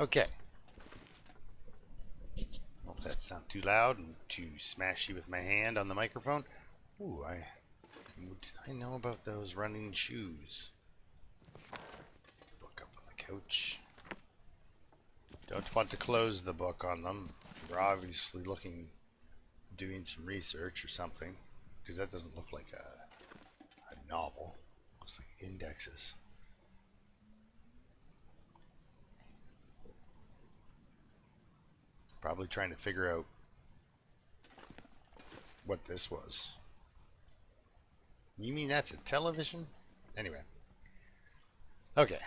Okay. Hope that's not too loud and too smashy with my hand on the microphone. Ooh, what did I know about those running shoes? Book up on the couch. Don't want to close the book on them. We're obviously doing some research or something, because that doesn't look like a novel. It looks like indexes. Probably trying to figure out what this was. You mean that's a television? Anyway. Okay.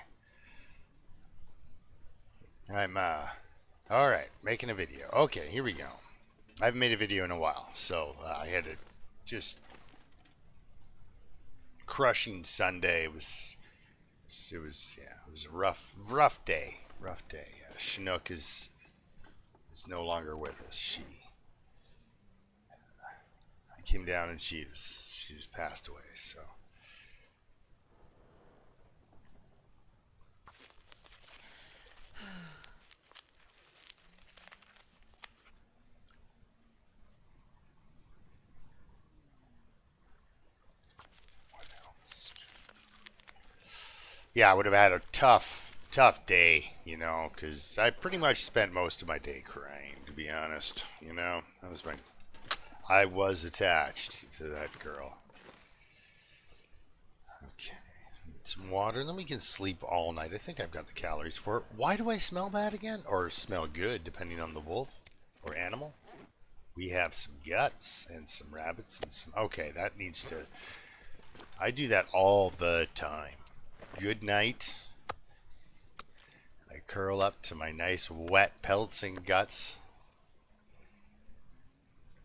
I'm alright, making a video. Okay, here we go. I haven't made a video in a while, so I had to just crushing Sunday. It was a rough day. Chinook is no longer with us. I came down and she was passed away. So what else? Yeah, I would have had a tough day, because I pretty much spent most of my day crying, to be honest. I was attached to that girl. Okay, need some water, and then we can sleep all night. I think I've got the calories for it. Why do I smell bad again? Or smell good, depending on the wolf or animal. We have some guts and some rabbits and some... Okay, that needs to... I do that all the time. Good night. I curl up to my nice wet pelts and guts.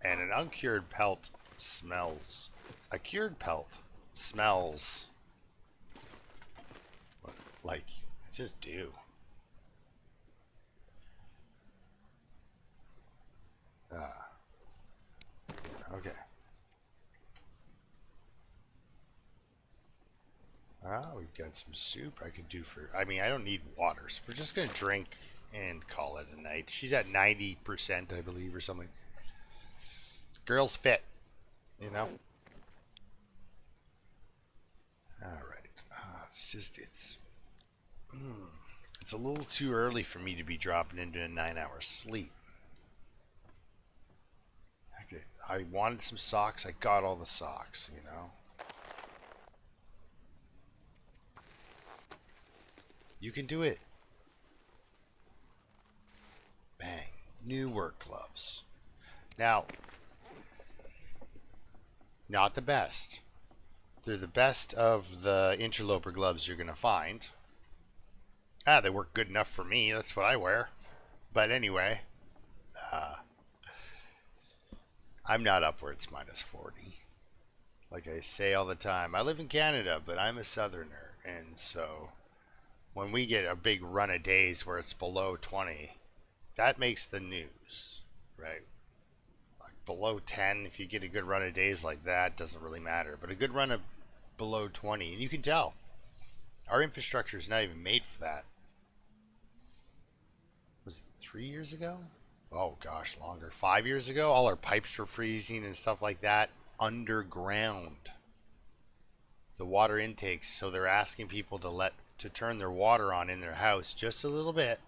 And an uncured pelt smells. A cured pelt smells like I just do. Okay. We've got some soup I could do for... I mean, I don't need water, so we're just going to drink and call it a night. She's at 90%, I believe, or something. Girl's fit, Alright. It's a little too early for me to be dropping into a 9-hour sleep. Okay, I wanted some socks. I got all the socks, You can do it. Bang. New work gloves. Now, not the best. They're the best of the Interloper gloves you're going to find. They work good enough for me. That's what I wear. But anyway, I'm not up where it's minus 40. Like I say all the time, I live in Canada, but I'm a southerner. And so when we get a big run of days where it's below 20, that makes the news, right? Like below 10, if you get a good run of days like that, doesn't really matter. But a good run of below 20, and you can tell our infrastructure is not even made for that. Was it 3 years ago? Oh gosh, longer. 5 years ago, all our pipes were freezing and stuff like that underground. The water intakes, so they're asking people to turn their water on in their house just a little bit,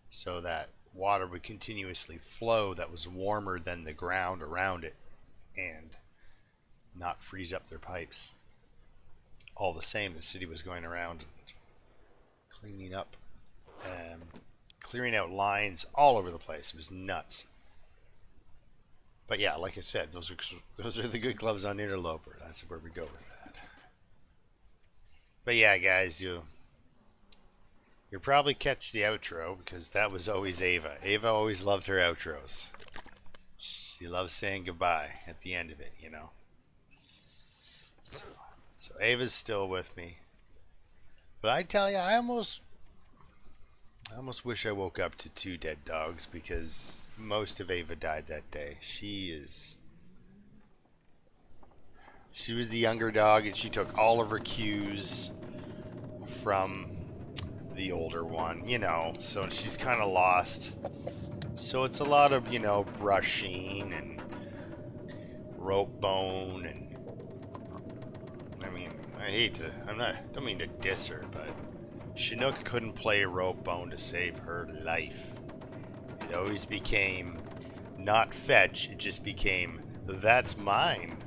so that water would continuously flow that was warmer than the ground around it and not freeze up their pipes. All the same, the city was going around and cleaning up, clearing out lines all over the place. It was nuts. But yeah, like I said, those are the good gloves on Interloper. That's where we go with that. But yeah, guys, you'll probably catch the outro, because that was always Ava. Ava always loved her outros. She loves saying goodbye at the end of it, So Ava's still with me. But I tell you, I almost wish I woke up to 2 dead dogs, because most of Ava died that day. She was the younger dog, and she took all of her cues from the older one, you know, so she's kind of lost. So it's a lot of, you know, brushing and rope bone, and I mean, I hate to, don't mean to diss her, but Chinook couldn't play rope bone to save her life. It always became not fetch, it just became, that's mine.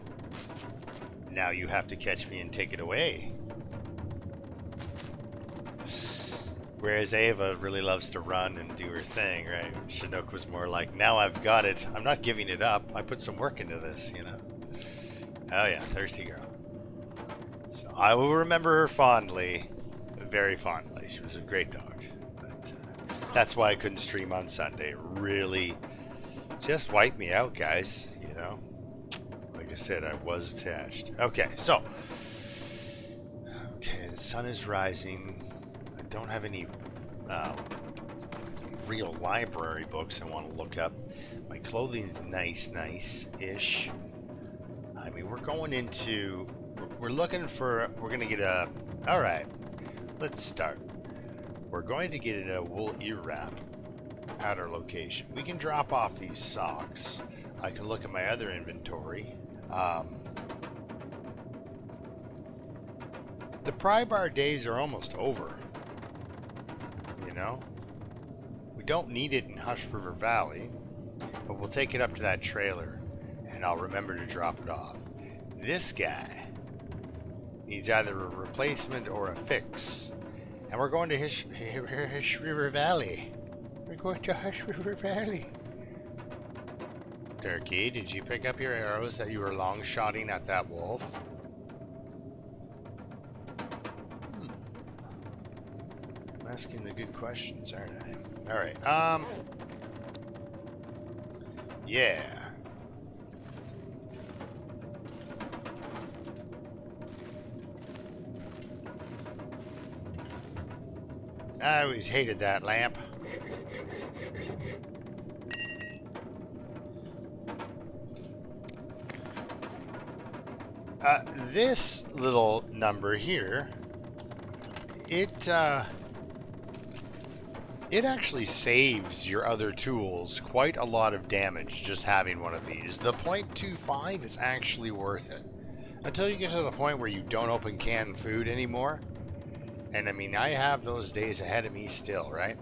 Now you have to catch me and take it away. Whereas Ava really loves to run and do her thing, right? Chinook was more like, now I've got it. I'm not giving it up. I put some work into this, you know? Oh yeah, thirsty girl. So I will remember her fondly, very fondly. She was a great dog. But that's why I couldn't stream on Sunday. Really just wiped me out, guys, you know? Like I said, I was attached. Okay, so. Okay, the sun is rising. Don't have any real library books I want to look up. My clothing's nice-ish. I mean, we're going into... We're looking for... We're going to get a... Alright, let's start. We're going to get a wool ear wrap at our location. We can drop off these socks. I can look at my other inventory. The pry bar days are almost over. You know, we don't need it in Hush River Valley, but we'll take it up to that trailer and I'll remember to drop it off. This guy needs either a replacement or a fix, and we're going to Hush River Valley. We're going to Hush River Valley. Turkey, did you pick up your arrows that you were long-shotting at that wolf? Asking the good questions, aren't I? Alright, yeah. I always hated that lamp. This little number here, it actually saves your other tools quite a lot of damage just having one of these. The .25 is actually worth it. Until you get to the point where you don't open canned food anymore. And I mean, I have those days ahead of me still, right?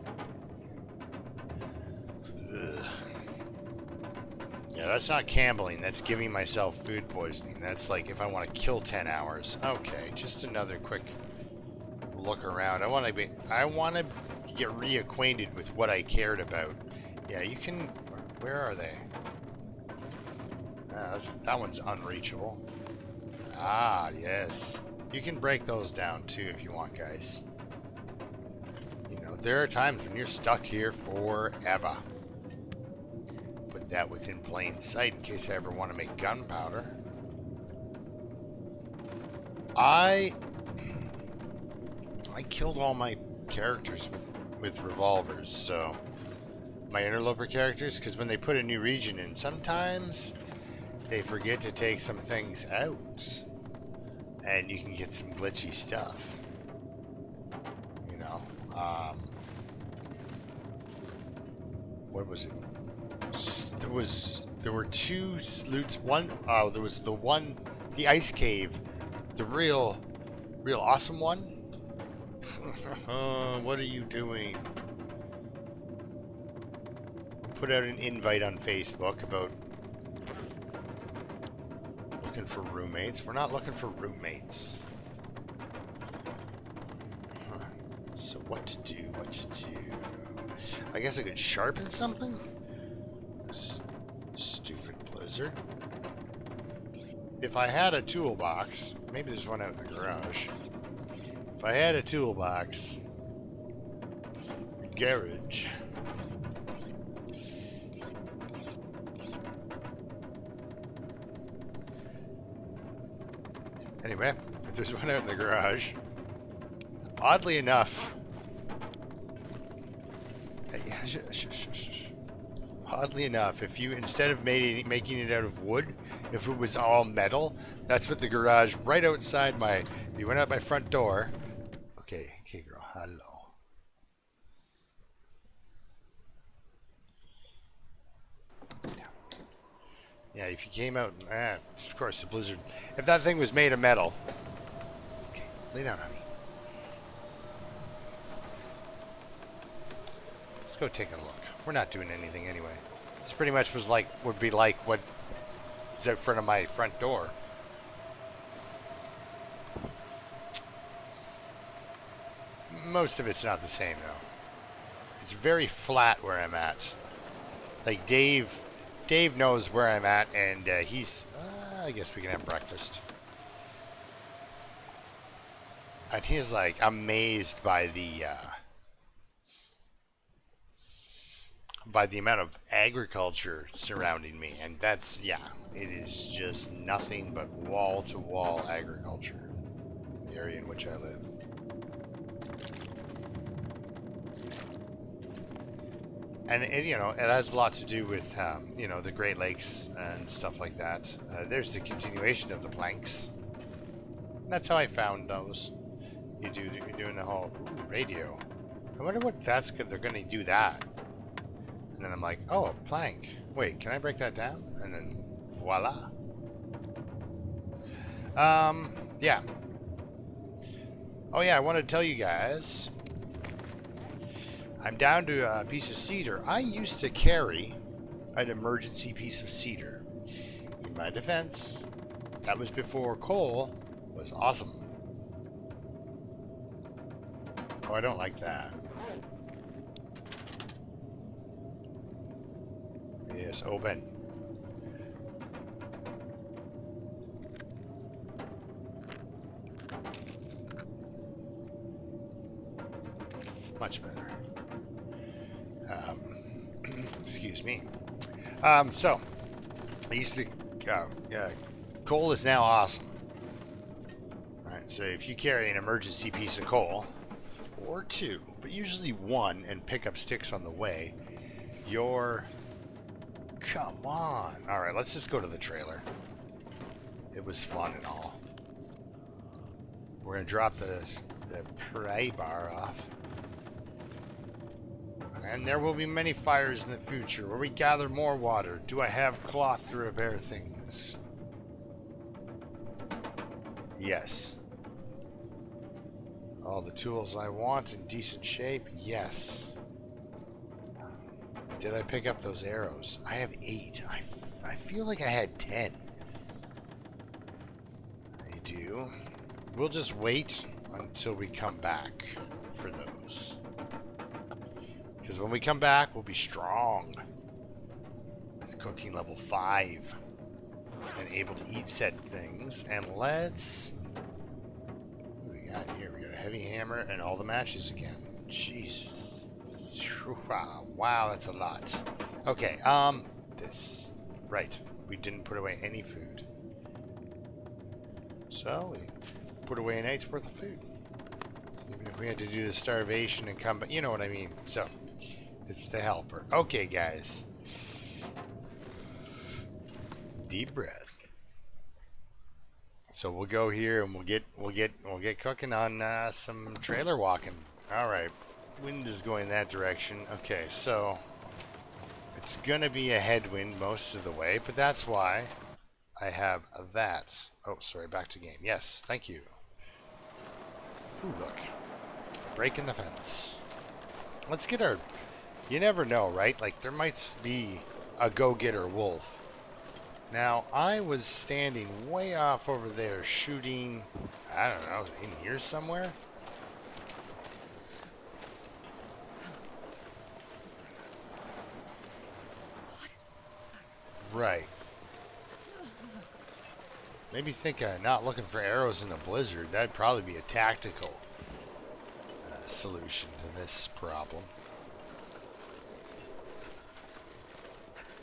Ugh. Yeah, that's not gambling. That's giving myself food poisoning. That's like if I want to kill 10 hours. Okay, just another quick look around. I want to get reacquainted with what I cared about. Yeah, you can... Where are they? That one's unreachable. Ah, yes. You can break those down too if you want, guys. You know, there are times when you're stuck here forever. Put that within plain sight in case I ever want to make gunpowder. I killed all my characters with revolvers, so my interloper characters, because when they put a new region in, sometimes they forget to take some things out, and you can get some glitchy stuff, you know. What was it? There were two loots. There was the ice cave, the real awesome one. What are you doing? Put out an invite on Facebook about looking for roommates. We're not looking for roommates. Huh. So what to do? I guess I could sharpen something? Stupid blizzard. If I had a toolbox, maybe there's one out in the garage. If I had a toolbox, garage. Anyway, if there's one out in the garage, oddly enough, if you, instead of making it out of wood, if it was all metal, that's what the garage right outside if you went out my front door. Okay, girl, hello. Yeah, if you came out, of course, the blizzard. If that thing was made of metal. Okay, lay down, honey. Let's go take a look. We're not doing anything anyway. This pretty much would be like what is out front of my front door. Most of it's not the same though. It's very flat where I'm at. Like Dave knows where I'm at, and he's. I guess we can have breakfast. And he's like amazed by the amount of agriculture surrounding me, and that's it is just nothing but wall-to-wall agriculture. The area in which I live. And it, it has a lot to do with, the Great Lakes and stuff like that. There's the continuation of the planks. That's how I found those. You're doing the whole radio. I wonder what that's good. They're going to do that. And then I'm like, oh, a plank. Wait, can I break that down? And then, voila. Yeah. Oh yeah, I want to tell you guys. I'm down to a piece of cedar. I used to carry an emergency piece of cedar. In my defense, that was before coal was awesome. Oh, I don't like that. Yes, open. Much better. Excuse me. So, I used to, coal is now awesome. Alright, so if you carry an emergency piece of coal, or two, but usually one, and pick up sticks on the way, you're... Come on. Alright, let's just go to the trailer. It was fun and all. We're going to drop the pry bar off. And there will be many fires in the future where we gather more water. Do I have cloth to repair things? Yes. All the tools I want in decent shape? Yes. Did I pick up those arrows? I have 8. I feel like I had 10. I do. We'll just wait until we come back for those. Because when we come back, we'll be strong. With cooking level 5. And able to eat said things. And let's... What do we got here? We got a heavy hammer and all the matches again. Jesus. Wow, that's a lot. Okay, this. Right. We didn't put away any food. So, we put away a night's worth of food. Even if we had to do the starvation and come back, you know what I mean. So, it's the helper. Okay, guys. Deep breath. So we'll go here and we'll get cooking on some trailer walking. All right, wind is going that direction. Okay, so it's gonna be a headwind most of the way, but that's why I have that. Oh, sorry, back to game. Yes, thank you. Ooh, look, breaking the fence. Let's get our. You never know, right? Like, there might be a go-getter wolf. Now, I was standing way off over there shooting, I don't know, in here somewhere? Right. Maybe think not looking for arrows in a blizzard. That'd probably be a tactical solution to this problem.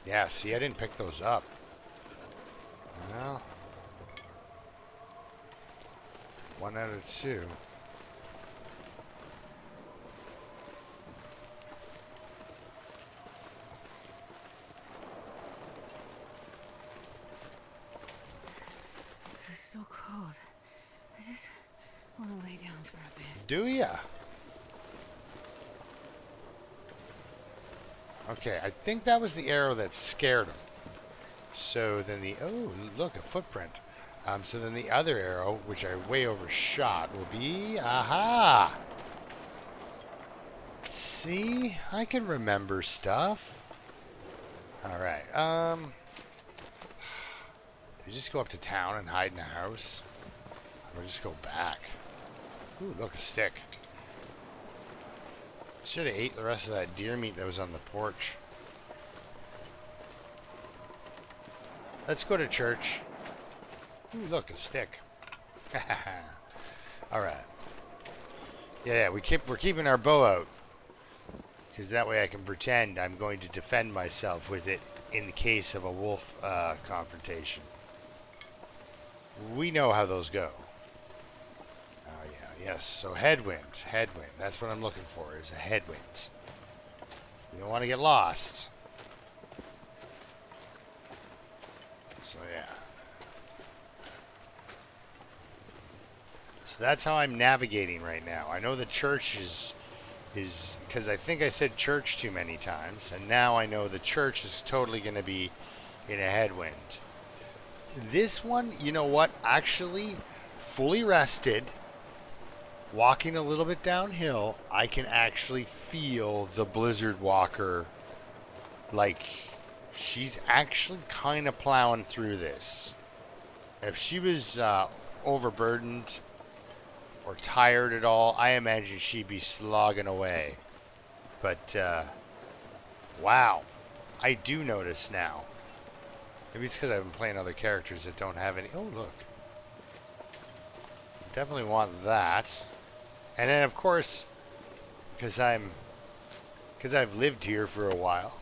Yeah, see, I didn't pick those up. Well, 1 out of 2. It's so cold. I just want to lay down for a bit. Do ya? Okay, I think that was the arrow that scared him. So then oh, look, a footprint. So then the other arrow, which I way overshot, will be, aha! See? I can remember stuff. Alright, do we just go up to town and hide in a house? Or just go back? Ooh, look, a stick. Should have ate the rest of that deer meat that was on the porch. Let's go to church. Ooh, look, a stick. Alright. Yeah, we're keeping our bow out. Because that way I can pretend I'm going to defend myself with it in the case of a wolf confrontation. We know how those go. Oh, yeah, yes. So headwind. Headwind. That's what I'm looking for, is a headwind. You don't want to get lost. So, yeah. So that's how I'm navigating right now. I know the church is because I think I said church too many times, and now I know the church is totally going to be in a headwind. This one, you know what? Actually, fully rested, walking a little bit downhill, I can actually feel the Blizzard Walker. Like, she's actually kind of plowing through this. If she was overburdened or tired at all, I imagine she'd be slogging away. But, wow. I do notice now. Maybe it's because I've been playing other characters that don't have any. Oh, look. Definitely want that. And then, of course, because I've lived here for a while.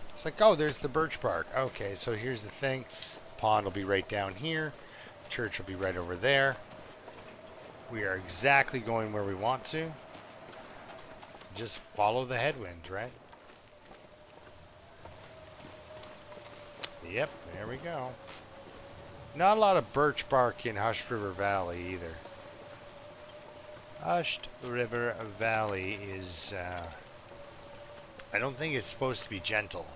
It's like, oh, there's the birch bark. Okay, so here's the thing. The pond will be right down here. Church will be right over there. We are exactly going where we want to. Just follow the headwind, right? Yep, there we go. Not a lot of birch bark in Hushed River Valley either. Hushed River Valley is, I don't think it's supposed to be gentle.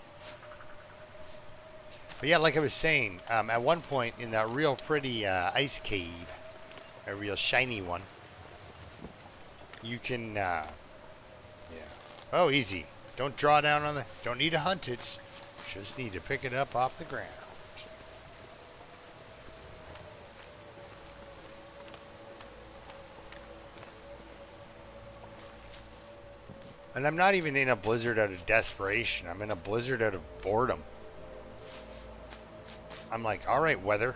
But yeah, like I was saying, at one point in that real pretty ice cave, a real shiny one, you can, yeah. Oh, easy. Don't draw down on the, don't need to hunt it. Just need to pick it up off the ground. And I'm not even in a blizzard out of desperation. I'm in a blizzard out of boredom. I'm like, all right, weather.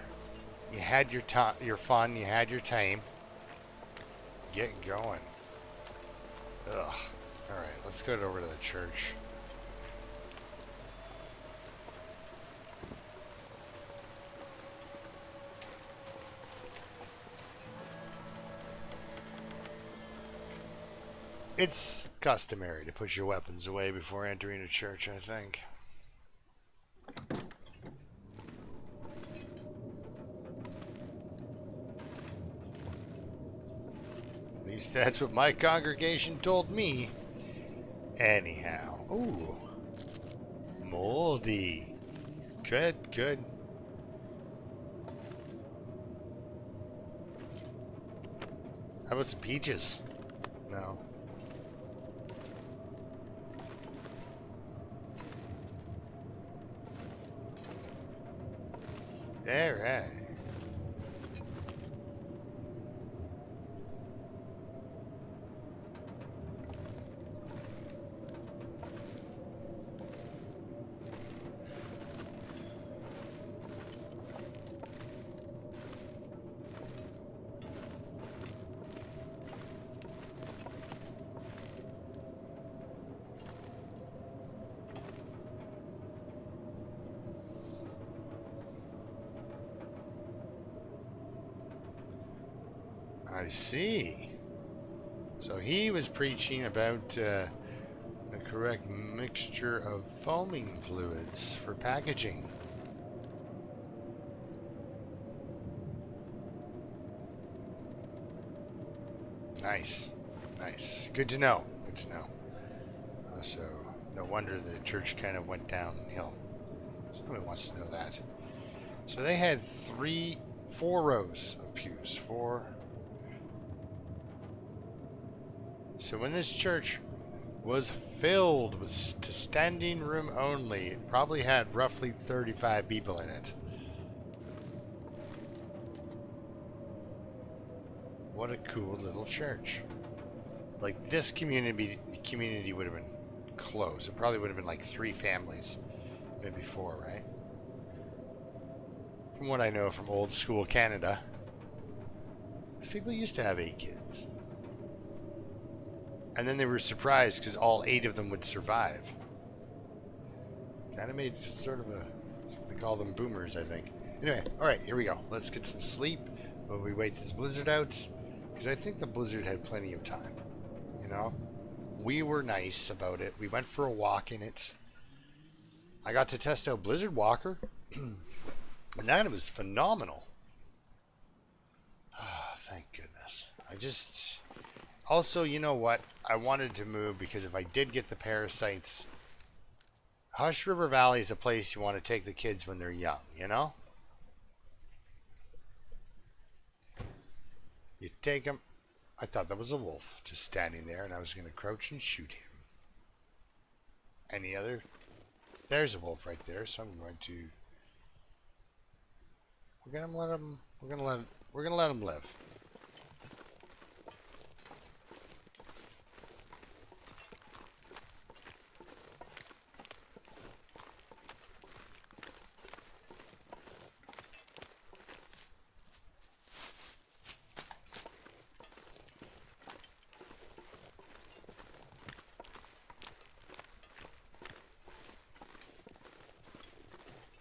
You had your fun. You had your time. Get going. Ugh. All right, let's go over to the church. It's customary to put your weapons away before entering a church, I think. At least that's what my congregation told me. Anyhow. Ooh. Moldy. Good, good. How about some peaches? No. Alright. I see. So he was preaching about the correct mixture of foaming fluids for packaging. Nice. Nice. Good to know. Good to know. So no wonder the church kind of went downhill. Somebody wants to know that. So they had 4 rows of pews. 4. So when this church was filled with to standing room only, it probably had roughly 35 people in it. What a cool little church. Like, this community would have been close. It probably would have been like 3 families, maybe 4, right? From what I know from old school Canada, these people used to have 8 kids. And then they were surprised because all 8 of them would survive. Kind of made sort of a, that's what they call them, boomers, I think. Anyway, alright, here we go. Let's get some sleep while we wait this blizzard out. Because I think the blizzard had plenty of time. You know? We were nice about it. We went for a walk in it. I got to test out Blizzard Walker. And that was phenomenal. Oh, thank goodness. Also, you know what? I wanted to move because if I did get the parasites, Hush River Valley is a place you want to take the kids when they're young, you know? You take them. I thought that was a wolf just standing there, and I was going to crouch and shoot him. Any other? There's a wolf right there, so I'm going to. We're gonna let him. We're gonna let him live.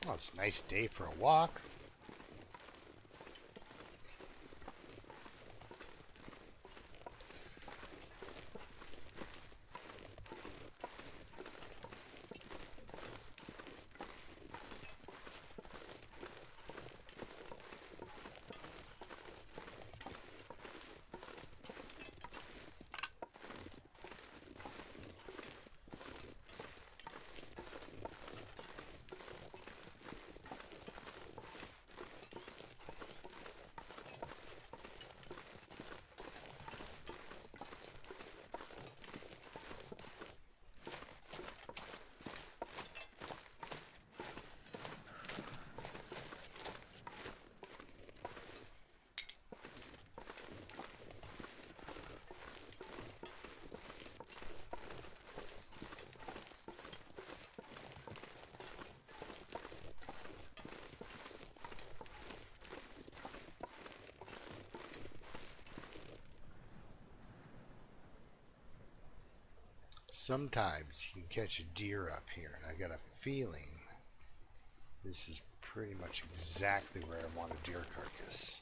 Oh, it's a nice day for a walk. Sometimes you can catch a deer up here, and I got a feeling this is pretty much exactly where I want a deer carcass.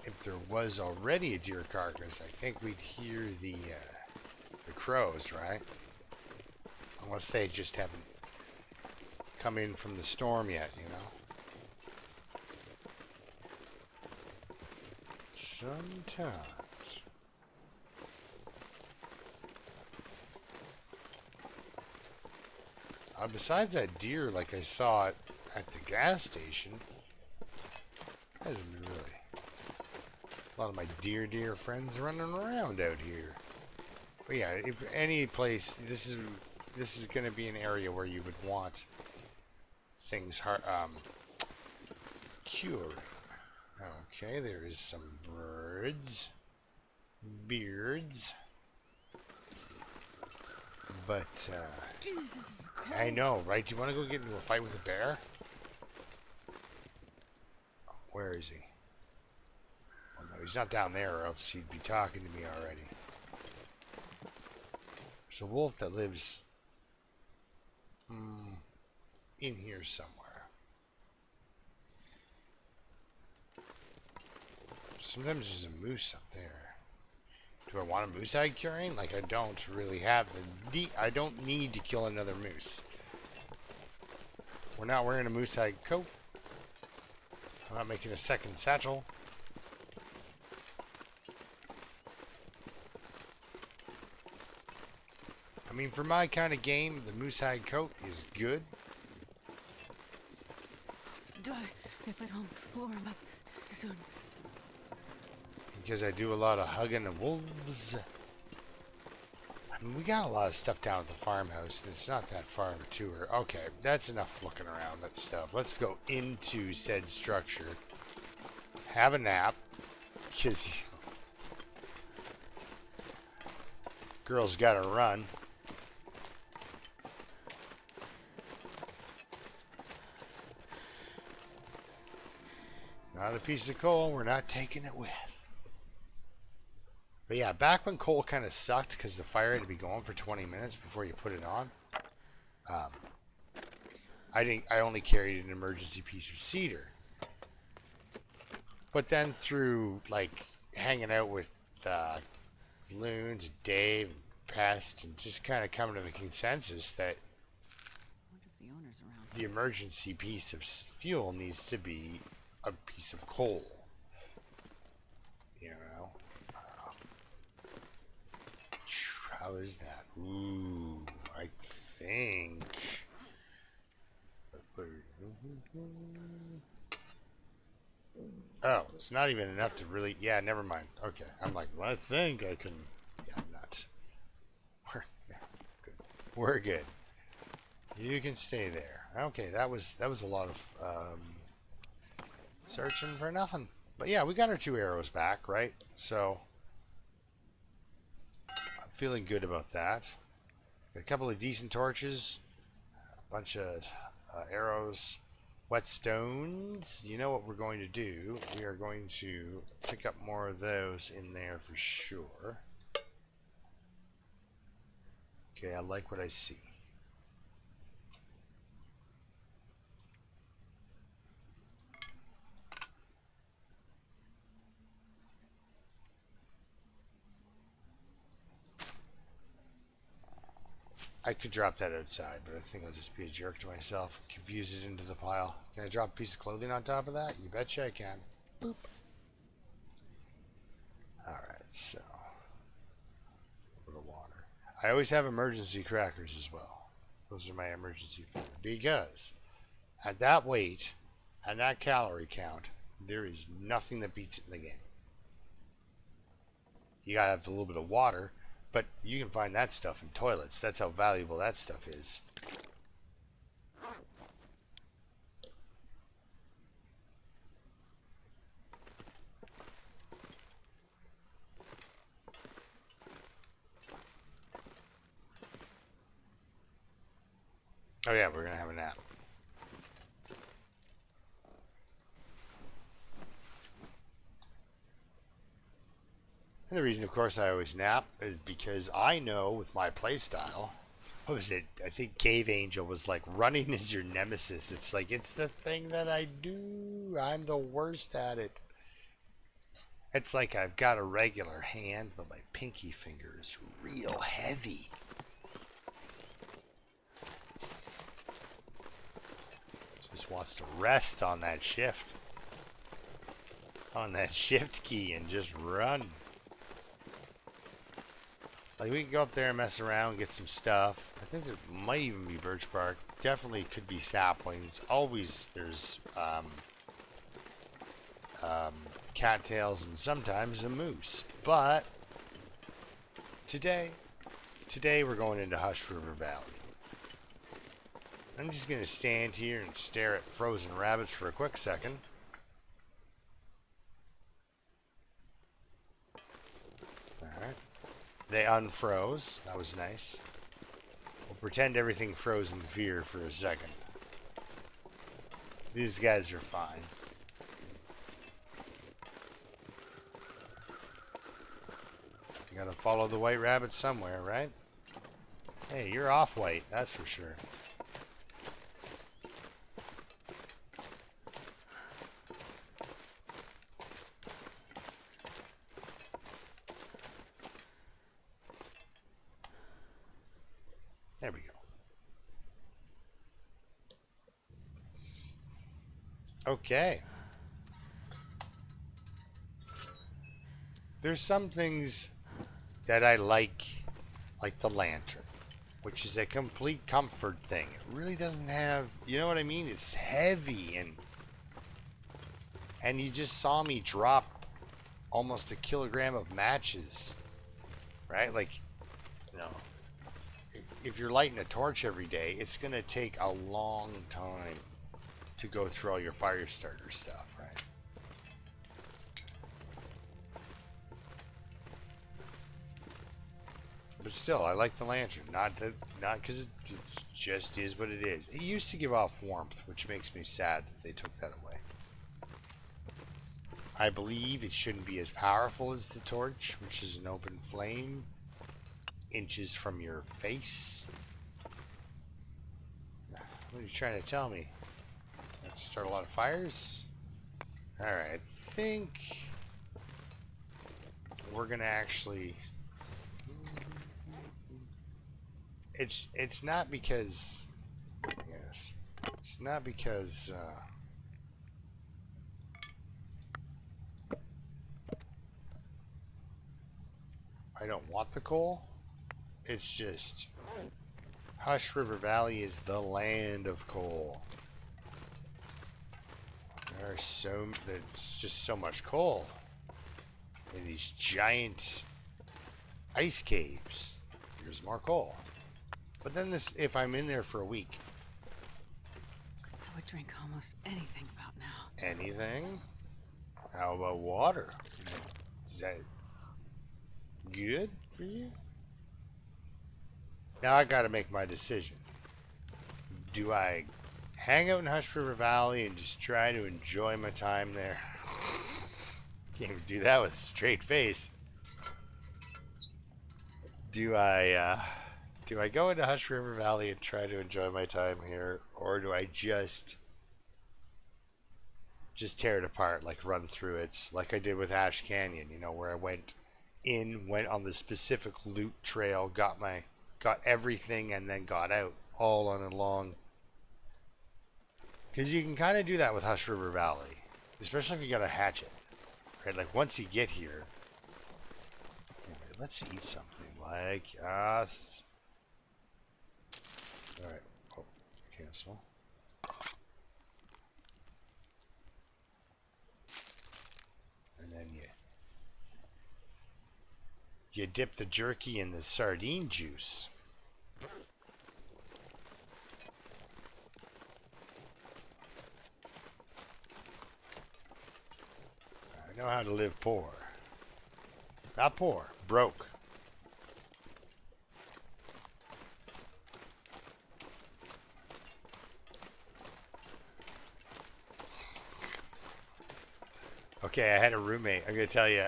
If there was already a deer carcass, I think we'd hear the crows, right? Unless they just haven't come in from the storm yet, you know? Sometimes. Besides that deer, like I saw it at the gas station, hasn't been really a lot of my deer friends running around out here. But yeah, if any place, this is going to be an area where you would want things cured. Okay, there is some beards. But, I know, right? Do you want to go get into a fight with a bear? Where is he? Well, no, he's not down there, or else he'd be talking to me already. There's a wolf that lives in here somewhere. Sometimes there's a moose up there. Do I want a moose hide curing? Like, I don't really have I don't need to kill another moose. We're not wearing a moose hide coat. I'm not making a second satchel. I mean, for my kind of game, the moose hide coat is good. If I don't warm up soon. Because I do a lot of hugging of wolves. I mean, we got a lot of stuff down at the farmhouse, and it's not that far of a tour. Okay, that's enough looking around that stuff. Let's go into said structure. Have a nap. Because girls gotta run. Not a piece of coal. We're not taking it with. But yeah, back when coal kind of sucked because the fire had to be going for 20 minutes before you put it on. I only carried an emergency piece of cedar. But then through like hanging out with Loons, Dave, and Pest, and just kind of coming to the consensus that Wonder if the owner's around. the emergency piece of fuel needs to be a piece of coal. You know? How is that? Ooh, I think. Oh, it's not even enough to really. Yeah, never mind. Okay, I'm like, well, I think I can. Yeah, I'm not. Yeah, good. We're good. You can stay there. Okay, that was a lot of searching for nothing. But yeah, we got our 2 arrows back, right? So I'm feeling good about that. Got a couple of decent torches, a bunch of arrows, whetstones. You know what we're going to do? We are going to pick up more of those in there for sure. Okay, I like what I see. I could drop that outside, but I think I'll just be a jerk to myself. Confuse it into the pile. Can I drop a piece of clothing on top of that? You betcha I can. Boop. Alright, so. A little water. I always have emergency crackers as well. Those are my emergency food. Because at that weight and that calorie count, there is nothing that beats it in the game. You gotta have a little bit of water, but you can find that stuff in toilets. That's how valuable that stuff is. Oh yeah, we're gonna have a nap. And the reason, of course, I always nap is because I know with my playstyle, what was it? I think Cave Angel was like, running is your nemesis. It's like, it's the thing that I do. I'm the worst at it. It's like I've got a regular hand, but my pinky finger is real heavy. Just wants to rest on that shift. On that shift key and just run. Like, we can go up there and mess around, get some stuff. I think there might even be birch bark. Definitely could be saplings. Always there's cattails and sometimes a moose. But today we're going into Hush River Valley. I'm just going to stand here and stare at frozen rabbits for a quick second. Alright. They unfroze. That was nice. We'll pretend everything froze in fear for a second. These guys are fine. You gotta follow the white rabbit somewhere, right? Hey, you're off white, that's for sure. There we go. Okay. There's some things that I like the lantern. which is a complete comfort thing. It really doesn't have, you know what I mean? It's heavy, and you just saw me drop almost a kilogram of matches, right? Like, you know, if you're lighting a torch every day, it's gonna take a long time to go through all your fire starter stuff, right? But still, I like the lantern. Not because it just is what it is. It used to give off warmth, which makes me sad that they took that away. I believe it shouldn't be as powerful as the torch, which is an open flame, inches from your face. What are you trying to tell me? I have to start a lot of fires? Alright, I think we're gonna actually... It's not because... Yes. It's not because... I don't want the coal. It's just... Hush River Valley is the land of coal. There's just so much coal in these giant ice caves. There's more coal. But then if I'm in there for a week. I would drink almost anything about now. Anything? How about water? Is that good for you? Now I gotta make my decision. Do I hang out in Hush River Valley and just try to enjoy my time there? Can't even do that with a straight face. Do I go into Hush River Valley and try to enjoy my time here, or do I just tear it apart, like run through it, like I did with Ash Canyon, you know, where I went on the specific loot trail, got everything, and then got out all on a long. Because you can kind of do that with Hush River Valley, especially if you got a hatchet, right? Like once you get here, anyway, let's eat something like us. All right, oh, cancel. And then you dip the jerky in the sardine juice. I know how to live poor. Not poor, broke. Okay, I had a roommate. I'm gonna tell you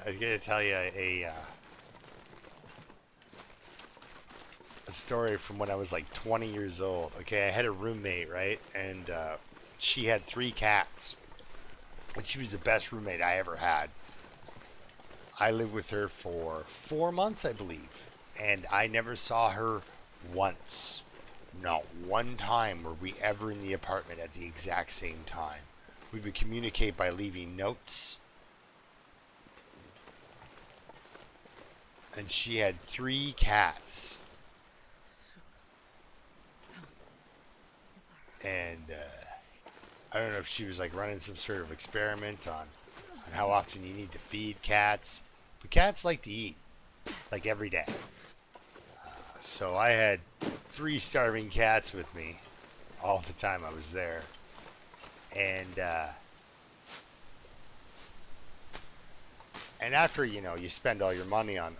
a story from when I was like 20 years old. Okay, I had a roommate, right? And she had 3 cats. And she was the best roommate I ever had. I lived with her for 4 months, I believe. And I never saw her once. Not one time were we ever in the apartment at the exact same time. We would communicate by leaving notes. And she had 3 cats. And I don't know if she was like running some sort of experiment on how often you need to feed cats. But cats like to eat, like every day. So I had 3 starving cats with me all the time I was there. And after, you know, you spend all your money on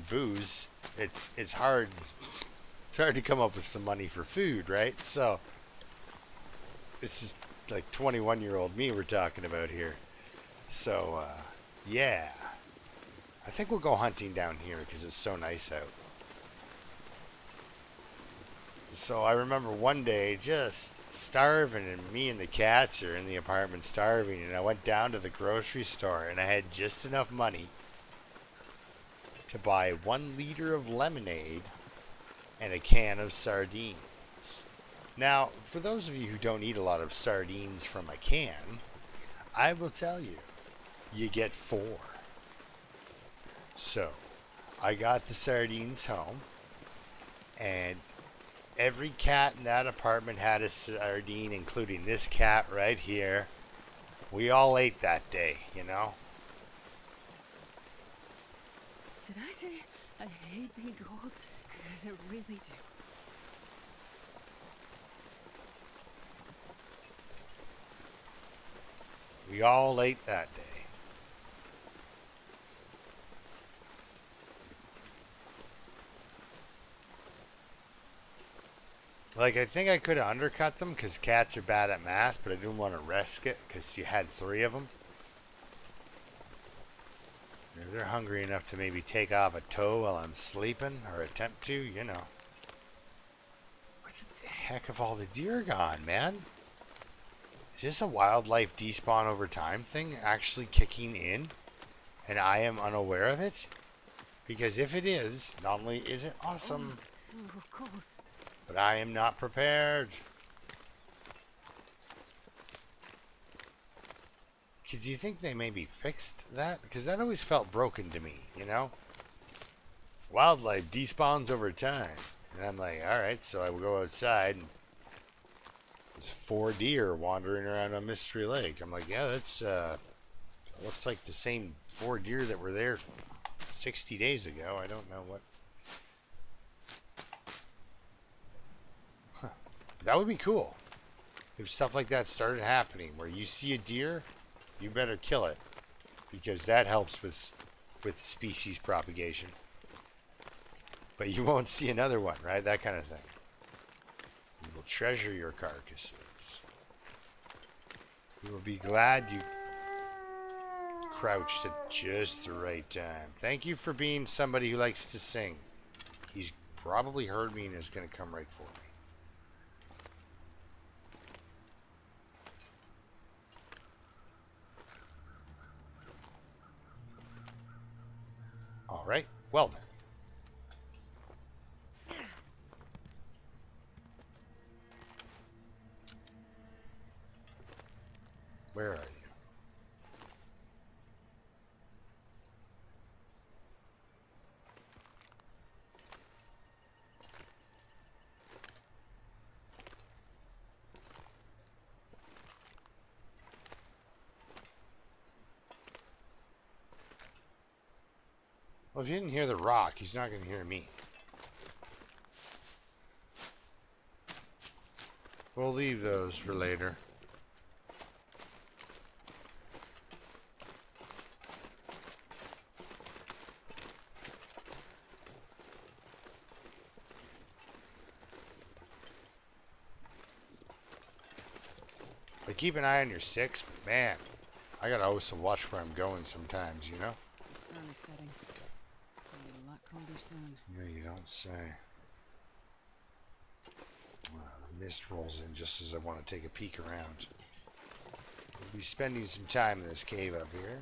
booze, it's hard to come up with some money for food, right? So this is like 21-year-old me we're talking about here. So yeah, I think we'll go hunting down here because it's so nice out. So I remember one day just starving, and me and the cats are in the apartment starving, and I went down to the grocery store and I had just enough money to buy 1 liter of lemonade and a can of sardines. Now, for those of you who don't eat a lot of sardines from a can, I will tell you, you get 4. So I got the sardines home, and Every cat in that apartment had a sardine, including this cat right here. We all ate that day, you know? Did I say I hate being cold? Because I really do. We all ate that day. Like, I think I could have undercut them because cats are bad at math, but I didn't want to risk it because you had 3 of them. If they're hungry enough to maybe take off a toe while I'm sleeping, or attempt to, you know. What the heck have all the deer gone, man? Is this a wildlife despawn over time thing actually kicking in, and I am unaware of it? Because if it is, not only is it awesome, So cold. but I am not prepared. Because do you think they maybe fixed that? Because that always felt broken to me, you know? Wildlife despawns over time. And I'm like, alright, so I will go outside and there's 4 deer wandering around on Mystery Lake. I'm like, yeah, that's looks like the same 4 deer that were there 60 days ago. I don't know what. Huh. That would be cool if stuff like that started happening, where you see a deer, you better kill it, because that helps with species propagation. But you won't see another one, right? That kind of thing. You will treasure your carcasses. You will be glad you crouched at just the right time. Thank you for being somebody who likes to sing. He's probably heard me and is going to come right for me. All right. Well then. Where are you? Well, if you didn't hear the rock, he's not going to hear me. We'll leave those for later. But keep an eye on your 6, but man, I gotta also watch where I'm going sometimes, you know? The sun is setting. It'll get a lot colder soon. Yeah, you don't say. The mist rolls in just as I want to take a peek around. We'll be spending some time in this cave up here.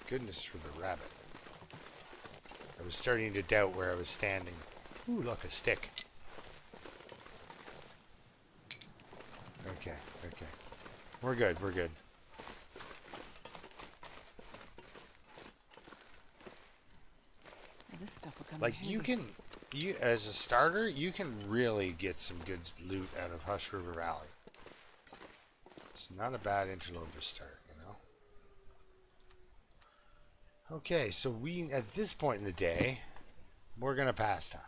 Goodness for the rabbit. I was starting to doubt where I was standing. Ooh, look, a stick. Okay, okay. We're good, we're good. Well, this stuff will come in Like, handy. you as a starter, you can really get some good loot out of Hush River Valley. It's not a bad interloper start, you know? Okay, so we, at this point in the day, we're gonna pass time.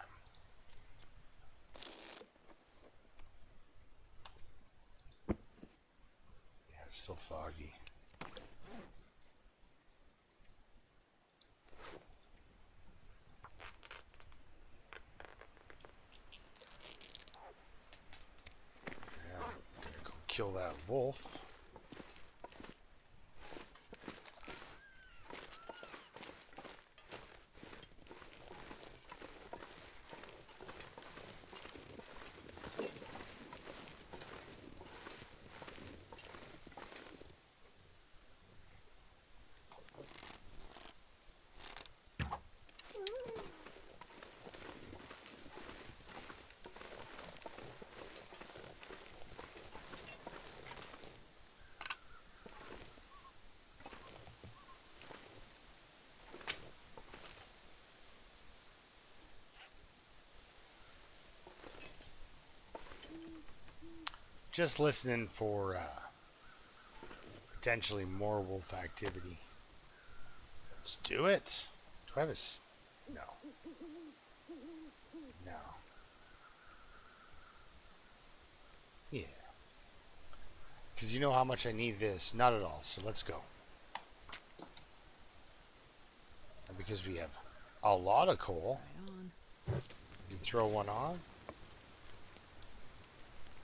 Yeah, it's still foggy. Yeah, gonna go kill that wolf. Just listening for potentially more wolf activity. Let's do it. Do I have a... No. No. Yeah. Because you know how much I need this. Not at all. So let's go. And because we have a lot of coal, Right on. you can throw one on.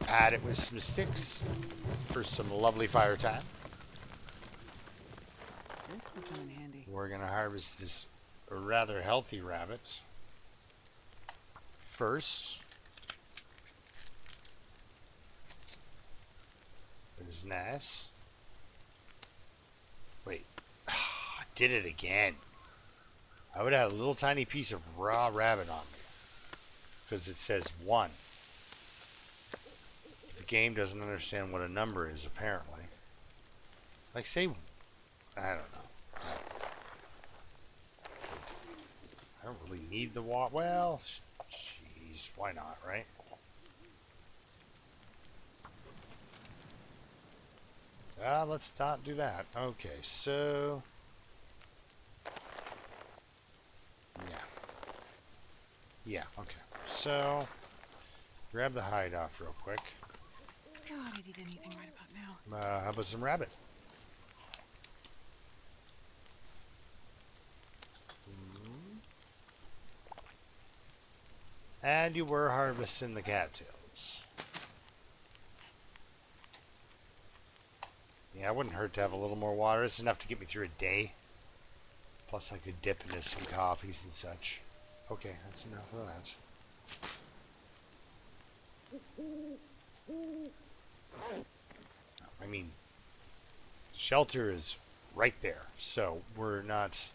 Add it with some sticks for some lovely fire time. This will come in handy. We're going to harvest this rather healthy rabbit first. It was nice. Wait. I did it again. I would have had a little tiny piece of raw rabbit on me. Because it says 1. The game doesn't understand what a number is, apparently. Like, say... I don't know. I don't really need the water. Well, jeez, why not, right? Let's not do that. Okay, so... Yeah. Yeah, okay. So, grab the hide off real quick. God, I'd eat anything right about now. How about some rabbit? And you were harvesting the cattails. Yeah, it wouldn't hurt to have a little more water. It's enough to get me through a day. Plus I could dip into some coffees and such. Okay, that's enough of that. I mean, shelter is right there, so we're not,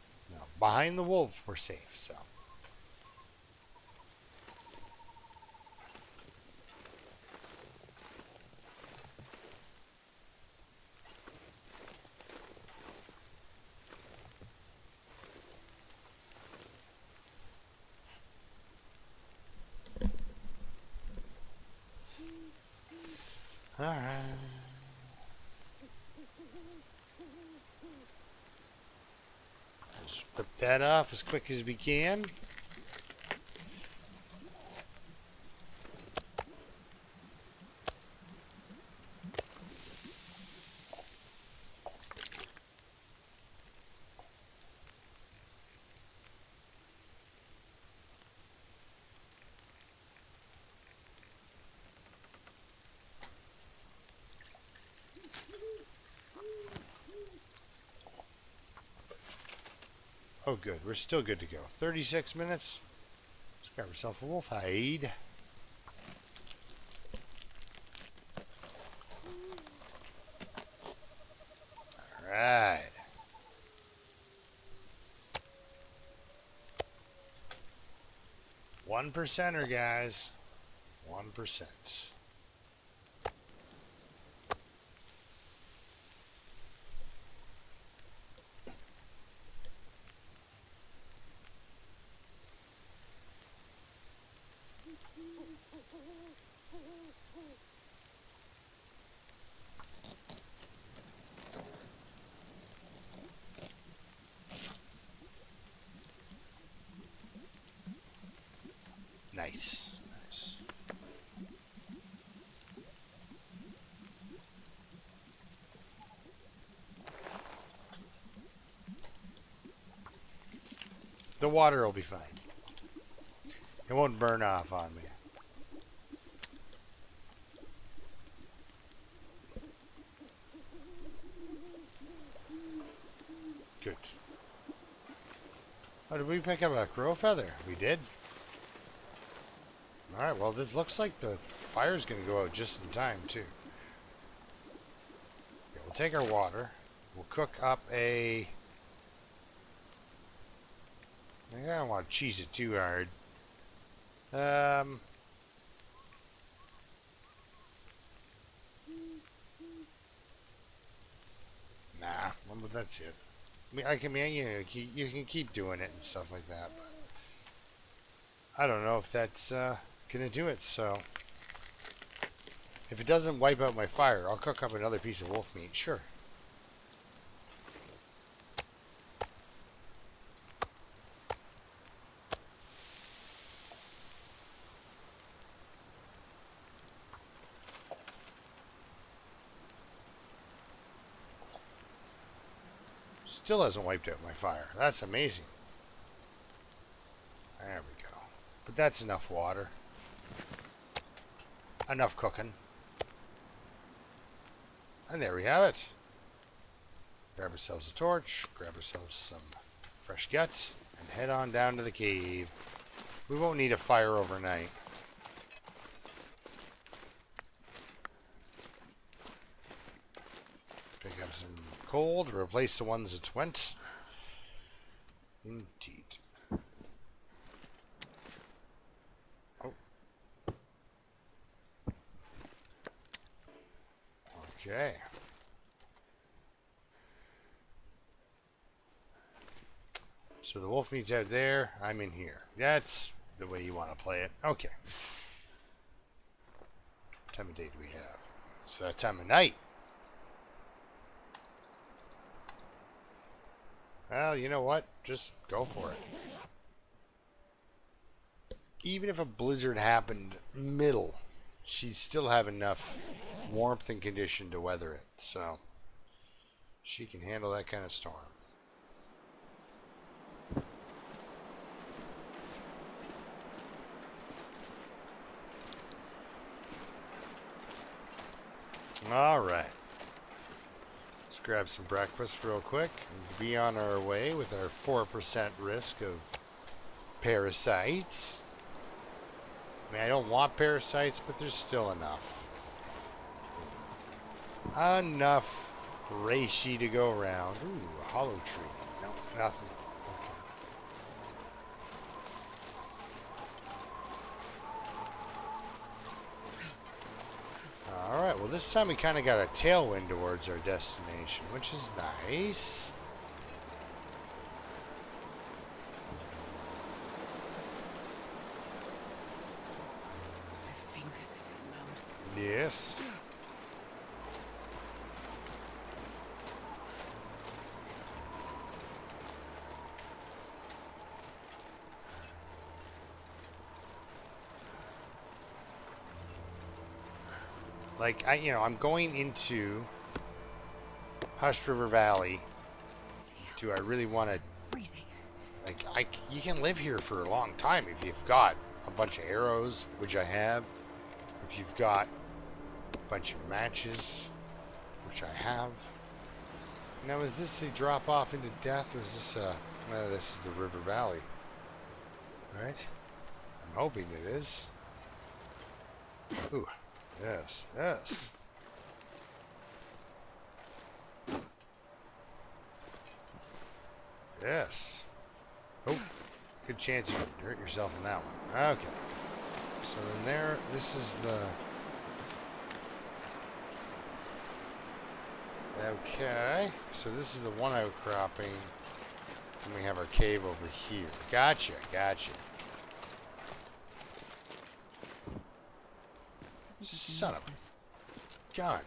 behind the wolf, we're safe, so. Alright. Just rip that off as quick as we can. Oh, good. We're still good to go. 36 minutes. Let's grab ourselves a wolf hide. Alright. 1%er, guys. 1%. Nice. Nice. The water will be fine. It won't burn off on me. Good. Oh, did we pick up a crow feather? We did. Alright, well, this looks like the fire's going to go out just in time, too. Okay, we'll take our water. We'll cook up a... I don't want to cheese it too hard. Nah, well, that's it. I mean, you can keep doing it and stuff like that, but I don't know if that's gonna do it. So If it doesn't wipe out my fire, I'll cook up another piece of wolf meat. Sure. Still hasn't wiped out my fire. That's amazing. There we go. But that's enough water. Enough cooking. And there we have it. Grab ourselves a torch, grab ourselves some fresh guts, and head on down to the cave. We won't need a fire overnight. Pick up some coal to replace the ones that's went. Indeed. Oh. Okay. So the wolf meat's out there. I'm in here. That's the way you want to play it. Okay. What time of day do we have? It's that time of night. Well, you know what? Just go for it. Even if a blizzard happened middle, she'd still have enough warmth and condition to weather it. So she can handle that kind of storm. All right. Let's grab some breakfast real quick and be on our way with our 4% risk of parasites. I mean, I don't want parasites, but there's still enough. Enough reishi to go around. Ooh, a hollow tree. No, nothing. Alright, well this time we kind of got a tailwind towards our destination, which is nice. My fingers feel numb. Yes. Like, I'm going into Hush River Valley. Do I really want to, Freezing. like, you can live here for a long time if you've got a bunch of arrows, which I have. If you've got a bunch of matches, which I have. Now, is this a drop off into death, or is this this is the River Valley, right? I'm hoping it is. Ooh, yes, yes. Yes. Oh, good chance you could hurt yourself in that one. Okay. So then there, this is the... Okay. So this is the one outcropping. And we have our cave over here. Gotcha, gotcha. Son of a gun.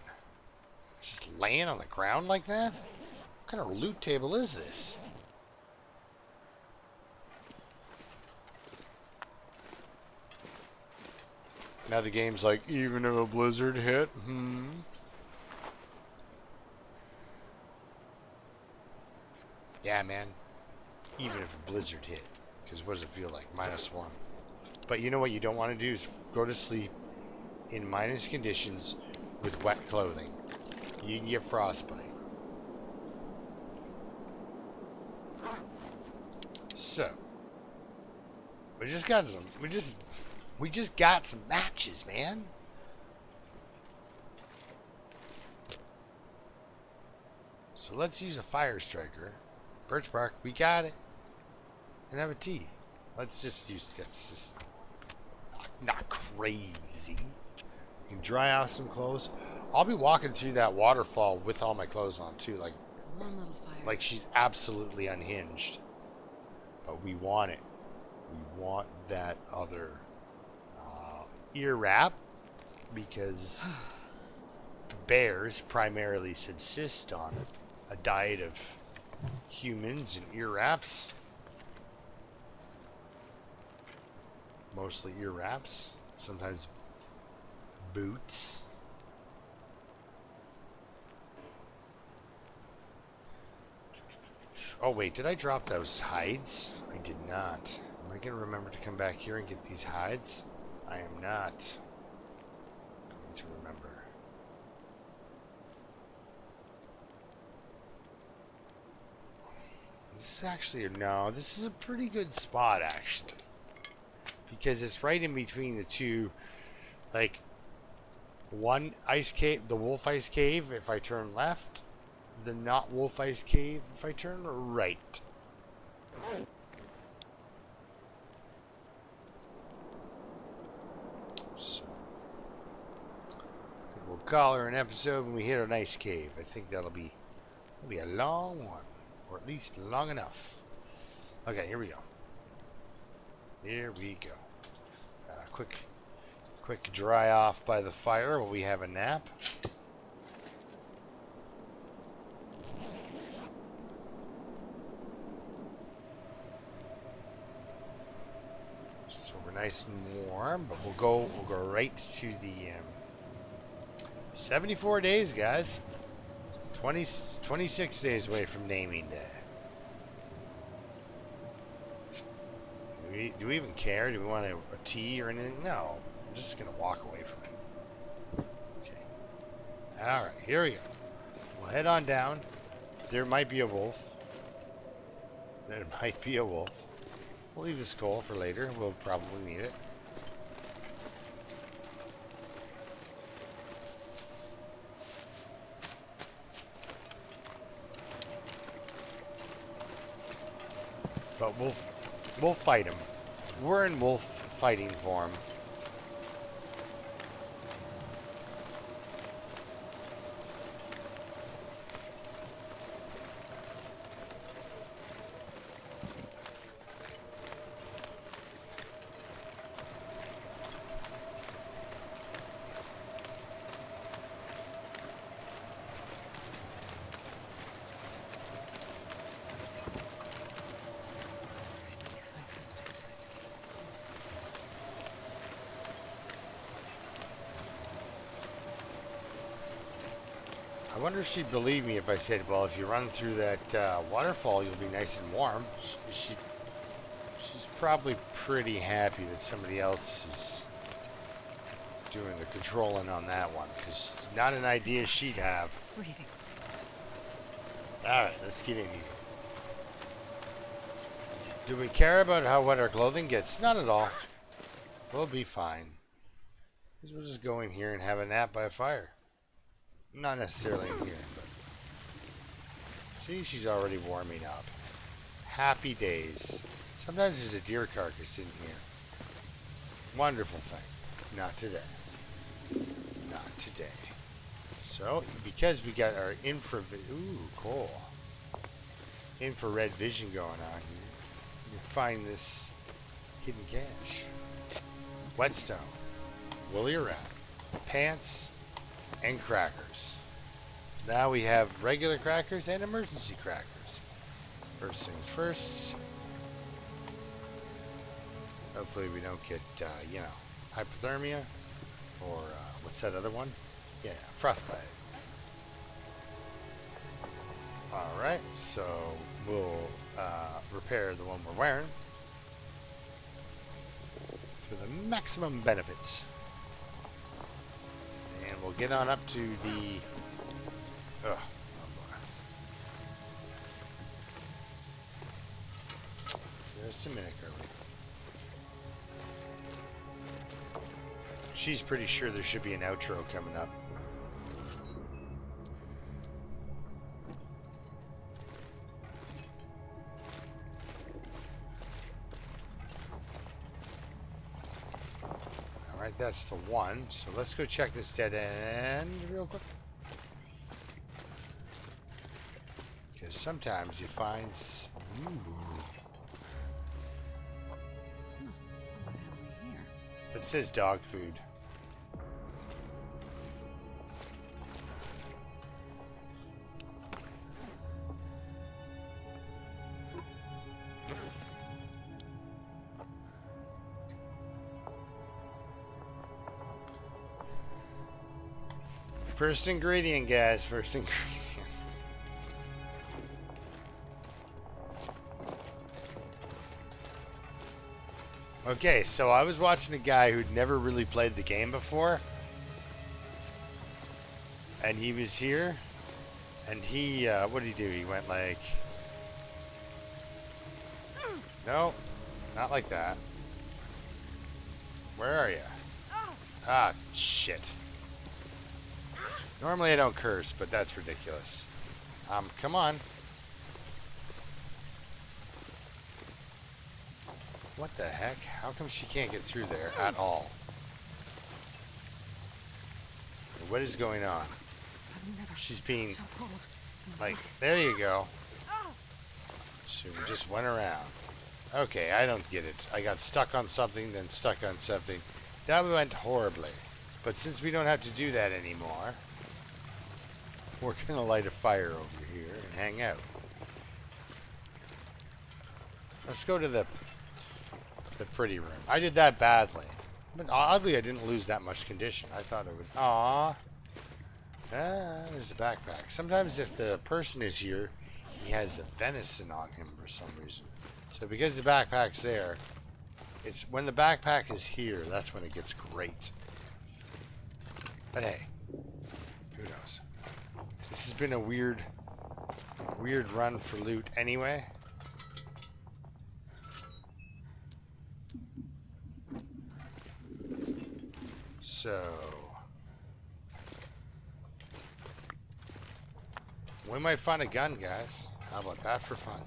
Just laying on the ground like that? What kind of loot table is this? Now the game's like, even if a blizzard hit, Yeah, man. Even if a blizzard hit. Because what does it feel like? -1. But you know what you don't want to do is go to sleep in minus conditions with wet clothing. You can get frostbite. So, we just got some matches, man. So let's use a fire striker. Birch bark, we got it. And have a tea. Let's just use, that's just not crazy. You can dry off some clothes. I'll be walking through that waterfall with all my clothes on too. Like, Come on, little fire. like she's absolutely unhinged. But we want it. We want that other ear wrap. because bears primarily subsist on a diet of humans and ear wraps. Mostly ear wraps, sometimes boots. Oh wait, did I drop those hides? I did not. Am I going to remember to come back here and get these hides? I am not going to remember. This is actually, no, this is a pretty good spot actually. Because it's right in between the two, like, one ice cave, the wolf ice cave if I turn left, the not wolf ice cave if I turn right. So, I think we'll call her an episode when we hit an ice cave. I think that'll be a long one, or at least long enough. Okay, here we go. Here we go. Quick dry off by the fire while we have a nap. So we're nice and warm, but we'll go right to the 74 days, guys. 26 days away from naming day. Do we even care? Do we want a tea or anything? No. I'm just going to walk away from it. Okay. Alright, here we go. We'll head on down. There might be a wolf. There might be a wolf. We'll leave the skull for later. We'll probably need it. But we'll fight him. We're in wolf fighting form. I wonder if she'd believe me if I said, well, if you run through that waterfall, you'll be nice and warm. She's probably pretty happy that somebody else is doing the controlling on that one, because not an idea she'd have. Freezing. Alright, let's get in here. Do we care about how wet our clothing gets? Not at all. We'll be fine. Because we'll just go in here and have a nap by a fire. Not necessarily in here, but... See, she's already warming up. Happy days. Sometimes there's a deer carcass in here. Wonderful thing. Not today. Not today. So, because we got our infrared... Ooh, cool. Infrared vision going on here. You can find this hidden cache. Whetstone. Woolly rat. Pants. And crackers. Now we have regular crackers and emergency crackers. First things first. Hopefully we don't get, hypothermia. Or, what's that other one? Yeah, frostbite. Alright, so we'll repair the one we're wearing. For the maximum benefit. And we'll get on up to the... Oh boy. Just a minute, girlie. She's pretty sure there should be an outro coming up. Alright, that's the one. So let's go check this dead end real quick. Because sometimes you find... Ooh. What have we here? It says dog food. First ingredient, guys. First ingredient. Okay, so I was watching a guy who'd never really played the game before. And he was here. And he, what did he do? He went like... No, not like that. Where are you? Ah, shit. Normally I don't curse, but that's ridiculous. Come on. What the heck? How come she can't get through there at all? What is going on? She's being... Like, there you go. She just went around. Okay, I don't get it. I got stuck on something, then stuck on something. That went horribly. But since we don't have to do that anymore, we're gonna light a fire over here and hang out. Let's go to the pretty room. I did that badly. But oddly, I didn't lose that much condition. I thought it would... Aww. Ah, there's a backpack. Sometimes if the person is here, he has a venison on him for some reason. So because the backpack's there, it's when the backpack is here, that's when it gets great. But hey, who knows? This has been a weird run for loot anyway. So we might find a gun, guys. How about that for fun?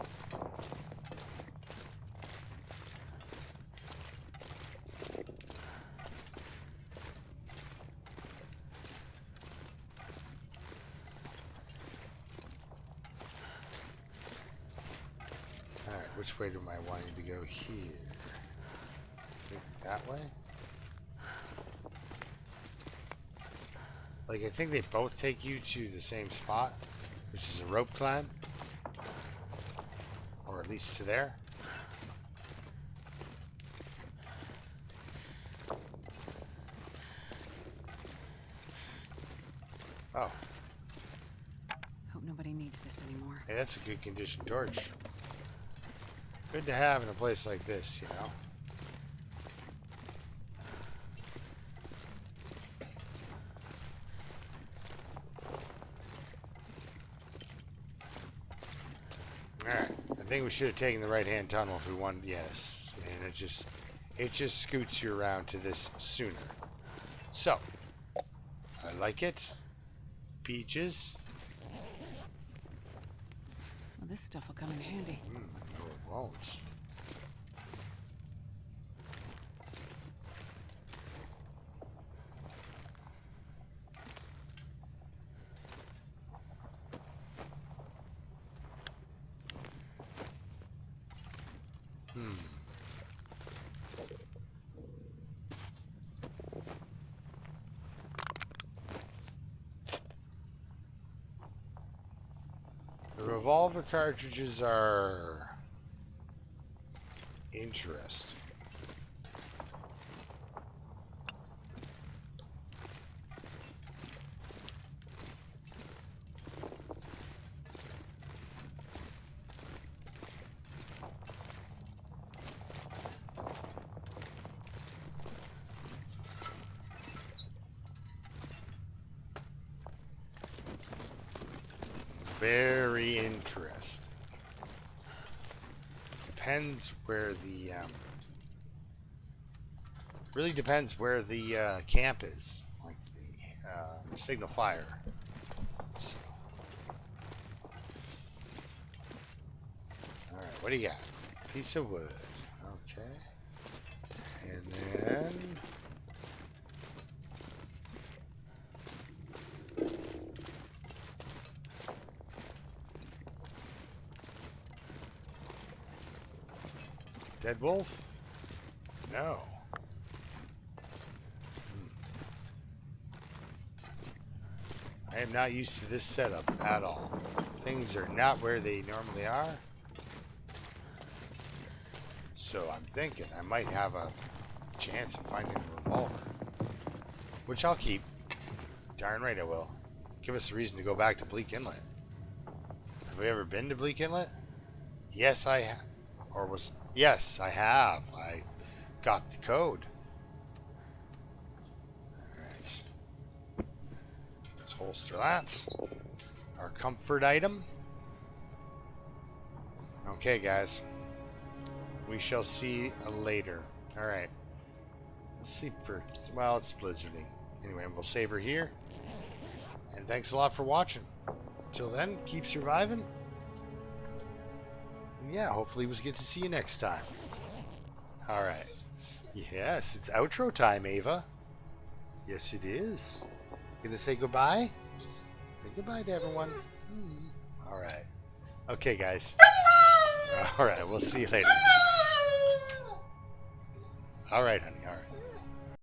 Alright, which way do I want you to go here? I think that way? Like, I think they both take you to the same spot, which is a rope climb. Or at least to there. Oh. Hope nobody needs this anymore. Hey, that's a good condition torch. Good to have in a place like this, you know? Alright, I think we should have taken the right-hand tunnel if we wanted, yes. And it just scoots you around to this sooner. So, I like it. Peaches. Well, this stuff will come in handy. No, it won't. The revolver cartridges are interesting. Very interesting. Depends where the really depends where the camp is, like the signal fire. So, all right, what do you got? Piece of wood. Okay, and then. Dead wolf? No. I am not used to this setup at all. Things are not where they normally are. So I'm thinking I might have a chance of finding a revolver. Which I'll keep. Darn right I will. Give us a reason to go back to Bleak Inlet. Have we ever been to Bleak Inlet? Yes, I have. Or was... Yes, I have. I got the code. Alright. Let's holster that. Our comfort item. Okay, guys. We shall see later. Alright. Let's sleep for... Well, it's blizzarding. Anyway, we'll save her here. And thanks a lot for watching. Until then, keep surviving. And yeah, hopefully we'll get to see you next time. Alright. Yes, it's outro time, Ava. Yes, it is. Gonna say goodbye? Say goodbye to everyone. Alright. Okay, guys. Alright, we'll see you later. Alright, honey. Alright.